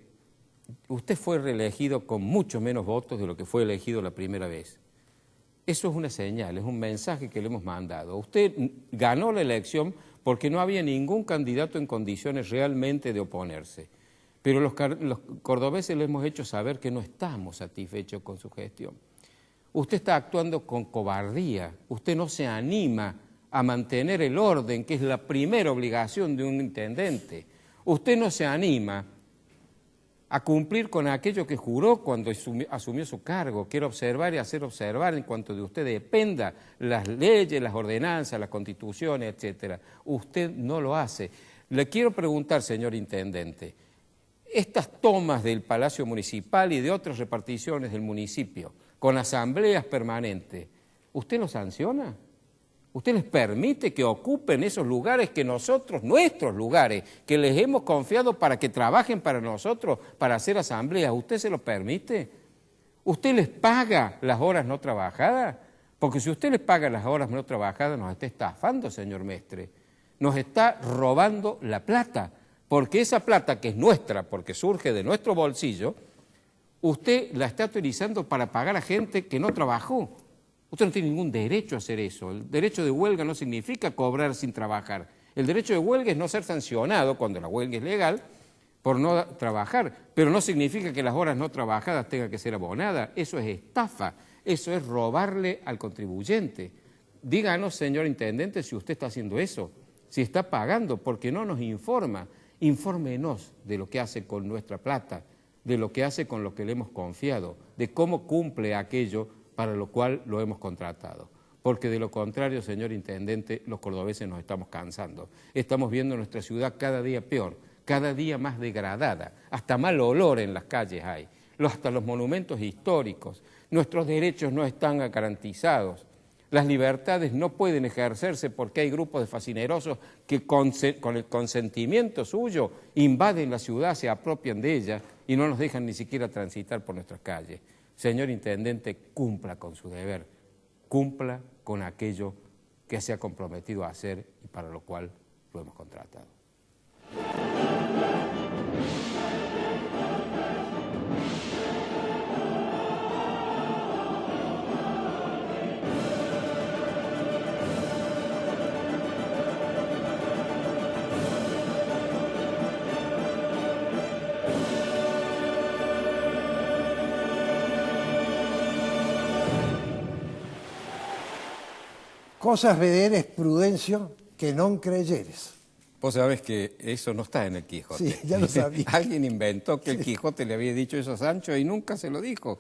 usted fue reelegido con mucho menos votos de lo que fue elegido la primera vez. Eso es una señal, es un mensaje que le hemos mandado. Usted ganó la elección porque no había ningún candidato en condiciones realmente de oponerse. Pero los cordobeses le hemos hecho saber que no estamos satisfechos con su gestión. Usted está actuando con cobardía, usted no se anima a mantener el orden, que es la primera obligación de un intendente. Usted no se anima a cumplir con aquello que juró cuando asumió su cargo, que era observar y hacer observar en cuanto de usted dependa las leyes, las ordenanzas, las constituciones, etcétera. Usted no lo hace. Le quiero preguntar, señor intendente, estas tomas del Palacio Municipal y de otras reparticiones del municipio, con asambleas permanentes, ¿usted los sanciona? ¿Usted les permite que ocupen esos lugares que nosotros, nuestros lugares, que les hemos confiado para que trabajen para nosotros, para hacer asambleas? ¿Usted se lo permite? ¿Usted les paga las horas no trabajadas? Porque si usted les paga las horas no trabajadas, nos está estafando, señor Mestre. Nos está robando la plata. Porque esa plata que es nuestra, porque surge de nuestro bolsillo, usted la está utilizando para pagar a gente que no trabajó. Usted no tiene ningún derecho a hacer eso. El derecho de huelga no significa cobrar sin trabajar. El derecho de huelga es no ser sancionado cuando la huelga es legal por no trabajar, pero no significa que las horas no trabajadas tengan que ser abonadas. Eso es estafa, eso es robarle al contribuyente. Díganos, señor intendente, si usted está haciendo eso, si está pagando, porque no nos informa. Infórmenos de lo que hace con nuestra plata, de lo que hace con lo que le hemos confiado, de cómo cumple aquello para lo cual lo hemos contratado. Porque de lo contrario, señor intendente, los cordobeses nos estamos cansando. Estamos viendo nuestra ciudad cada día peor, cada día más degradada, hasta mal olor en las calles hay, hasta los monumentos históricos. Nuestros derechos no están garantizados. Las libertades no pueden ejercerse porque hay grupos de fascinerosos que con el consentimiento suyo invaden la ciudad, se apropian de ella y no nos dejan ni siquiera transitar por nuestras calles. Señor intendente, cumpla con su deber, cumpla con aquello que se ha comprometido a hacer y para lo cual lo hemos contratado. Cosas vederes, Prudencio, que non creyeres. Vos sabés que eso no está en el Quijote. Sí, ya lo sabía. Alguien inventó que el Quijote le había dicho eso a Sancho y nunca se lo dijo.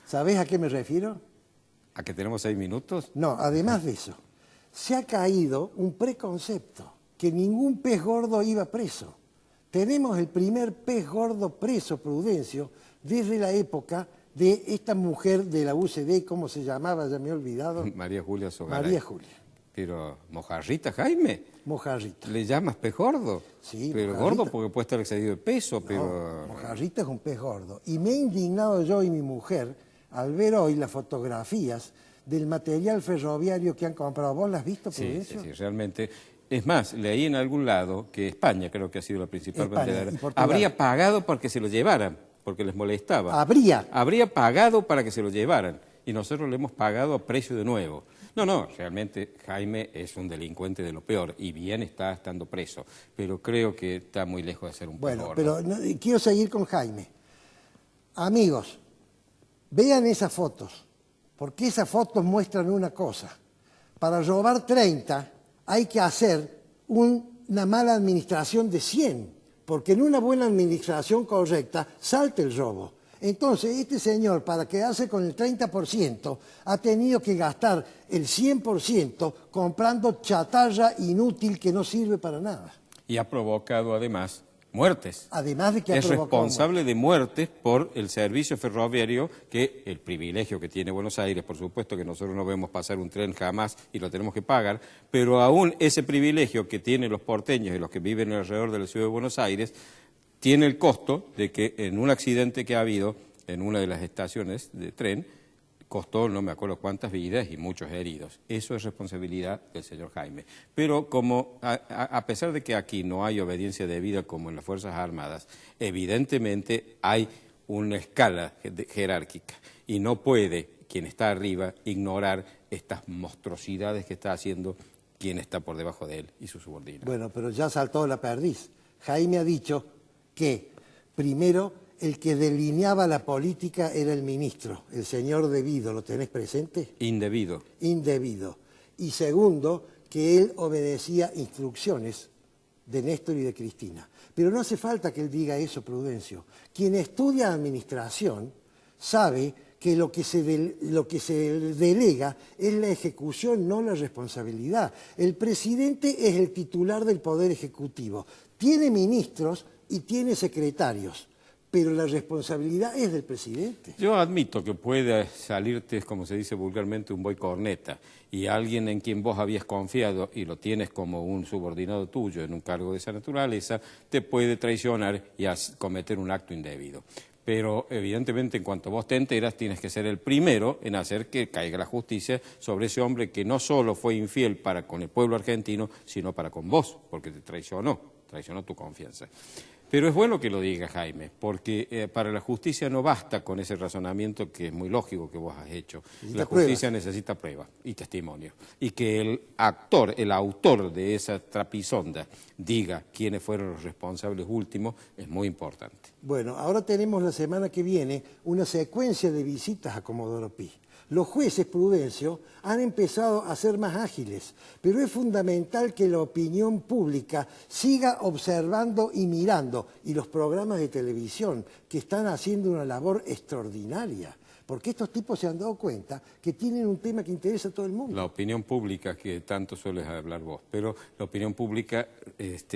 ¿Sabés a qué me refiero? ¿A que tenemos 6 minutos? No, además de eso, se ha caído un preconcepto, que ningún pez gordo iba preso. Tenemos el primer pez gordo preso, Prudencio, desde la época de esta mujer de la UCD, ¿cómo se llamaba? Ya me he olvidado. María Julia Sogaray. María Julia. Pero, ¿mojarrita, Jaime? Mojarrita. ¿Le llamas pez gordo? Sí, pero mojarrita. gordo porque puede estar excedido de peso, pero... No, mojarrita es un pez gordo. Y me he indignado yo y mi mujer al ver hoy las fotografías del material ferroviario que han comprado. ¿Vos las has visto, Prudencio? Sí, realmente. Es más, leí en algún lado que España creo que ha sido la principal vendedora. Portugal. Habría pagado porque se lo llevaran, porque les molestaba. Habría pagado para que se lo llevaran. Y nosotros le hemos pagado a precio de nuevo. No, realmente Jaime es un delincuente de lo peor y bien está estando preso, pero creo que está muy lejos de ser un pez gordo. Pero quiero seguir con Jaime. Amigos, vean esas fotos, porque esas fotos muestran una cosa. Para robar 30 hay que hacer una mala administración de 100, porque en una buena administración correcta salta el robo. Entonces, este señor, para quedarse con el 30%, ha tenido que gastar el 100% comprando chatarra inútil que no sirve para nada. Y ha provocado, además, muertes. Además de que es responsable de muertes por el servicio ferroviario, que el privilegio que tiene Buenos Aires, por supuesto que nosotros no vemos pasar un tren jamás y lo tenemos que pagar, pero aún ese privilegio que tienen los porteños y los que viven alrededor de la ciudad de Buenos Aires, tiene el costo de que en un accidente que ha habido en una de las estaciones de tren, costó no me acuerdo cuántas vidas y muchos heridos. Eso es responsabilidad del señor Jaime. Pero como a pesar de que aquí no hay obediencia debida como en las Fuerzas Armadas, evidentemente hay una escala jerárquica y no puede quien está arriba ignorar estas monstruosidades que está haciendo quien está por debajo de él y su subordinado. Bueno, pero ya saltó la perdiz. Jaime ha dicho que, primero, el que delineaba la política era el ministro, el señor Devido. ¿Lo tenés presente? Indebido. Indebido. Y segundo, que él obedecía instrucciones de Néstor y de Cristina. Pero no hace falta que él diga eso, Prudencio. Quien estudia administración sabe que lo que se delega es la ejecución, no la responsabilidad. El presidente es el titular del Poder Ejecutivo. Tiene ministros y tiene secretarios, pero la responsabilidad es del presidente. Yo admito que puede salirte, como se dice vulgarmente, un buey corneta, y alguien en quien vos habías confiado y lo tienes como un subordinado tuyo en un cargo de esa naturaleza, te puede traicionar y cometer un acto indebido. Pero evidentemente en cuanto vos te enteras tienes que ser el primero en hacer que caiga la justicia sobre ese hombre que no solo fue infiel para con el pueblo argentino, sino para con vos, porque te traicionó tu confianza. Pero es bueno que lo diga Jaime, porque para la justicia no basta con ese razonamiento que es muy lógico que vos has hecho. La justicia necesita pruebas y testimonios. Y que el autor de esa trapisonda, diga quiénes fueron los responsables últimos, es muy importante. Bueno, ahora tenemos la semana que viene una secuencia de visitas a Comodoro Pi. Los jueces, Prudencio, han empezado a ser más ágiles, pero es fundamental que la opinión pública siga observando y mirando, y los programas de televisión que están haciendo una labor extraordinaria, porque estos tipos se han dado cuenta que tienen un tema que interesa a todo el mundo. La opinión pública, que tanto sueles hablar vos, pero la opinión pública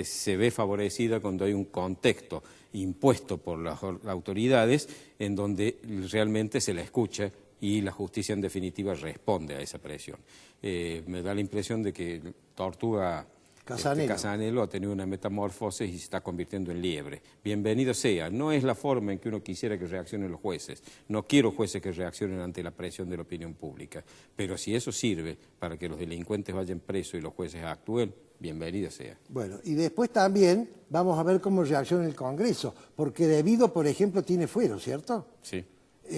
se ve favorecida cuando hay un contexto impuesto por las autoridades en donde realmente se la escucha y la justicia en definitiva responde a esa presión. Me da la impresión de que Tortuga Casanelo ha tenido una metamorfosis y se está convirtiendo en liebre. Bienvenido sea. No es la forma en que uno quisiera que reaccionen los jueces. No quiero jueces que reaccionen ante la presión de la opinión pública. Pero si eso sirve para que los delincuentes vayan presos y los jueces actúen, bienvenido sea. Bueno, y después también vamos a ver cómo reacciona el Congreso, porque Devido, por ejemplo, tiene fuero, ¿cierto? Sí.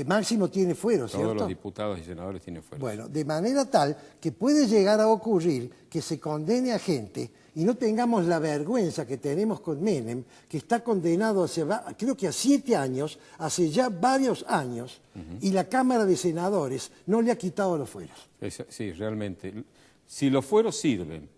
Máximo tiene fuero, ¿cierto? Todos los diputados y senadores tienen fuero. Bueno, de manera tal que puede llegar a ocurrir que se condene a gente y no tengamos la vergüenza que tenemos con Menem, que está condenado creo que a 7 años, hace ya varios años, y la Cámara de Senadores no le ha quitado los fueros. Sí, realmente. Si los fueros sirven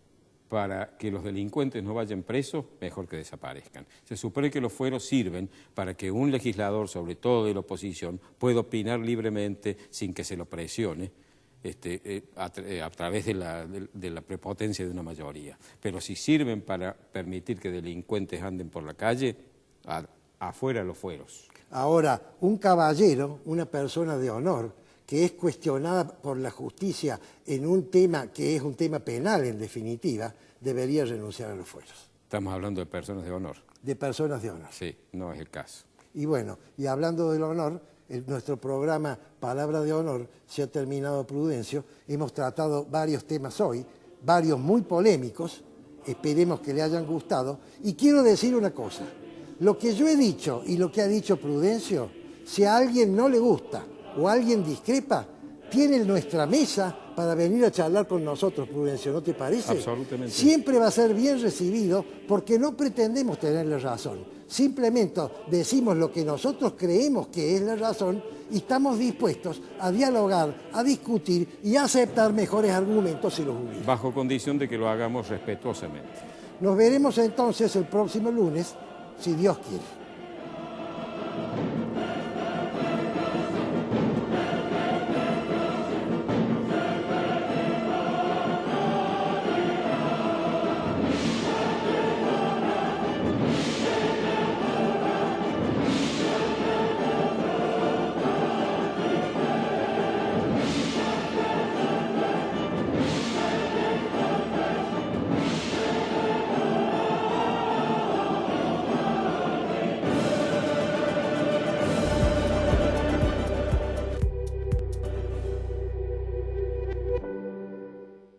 para que los delincuentes no vayan presos, mejor que desaparezcan. Se supone que los fueros sirven para que un legislador, sobre todo de la oposición, pueda opinar libremente sin que se lo presione a través de la prepotencia de una mayoría. Pero si sirven para permitir que delincuentes anden por la calle, afuera los fueros. Ahora, un caballero, una persona de honor, que es cuestionada por la justicia en un tema que es un tema penal en definitiva, debería renunciar a los fueros. Estamos hablando de personas de honor. De personas de honor. Sí, no es el caso. Y bueno, y hablando del honor, nuestro programa Palabra de Honor se ha terminado, Prudencio. Hemos tratado varios temas hoy, varios muy polémicos, esperemos que le hayan gustado. Y quiero decir una cosa, lo que yo he dicho y lo que ha dicho Prudencio, si a alguien no le gusta o a alguien discrepa, tiene nuestra mesa para venir a charlar con nosotros, Prudencio, ¿no te parece? Absolutamente. Siempre va a ser bien recibido porque no pretendemos tener la razón. Simplemente decimos lo que nosotros creemos que es la razón y estamos dispuestos a dialogar, a discutir y a aceptar mejores argumentos si los hubiera. Bajo condición de que lo hagamos respetuosamente. Nos veremos entonces el próximo lunes, si Dios quiere.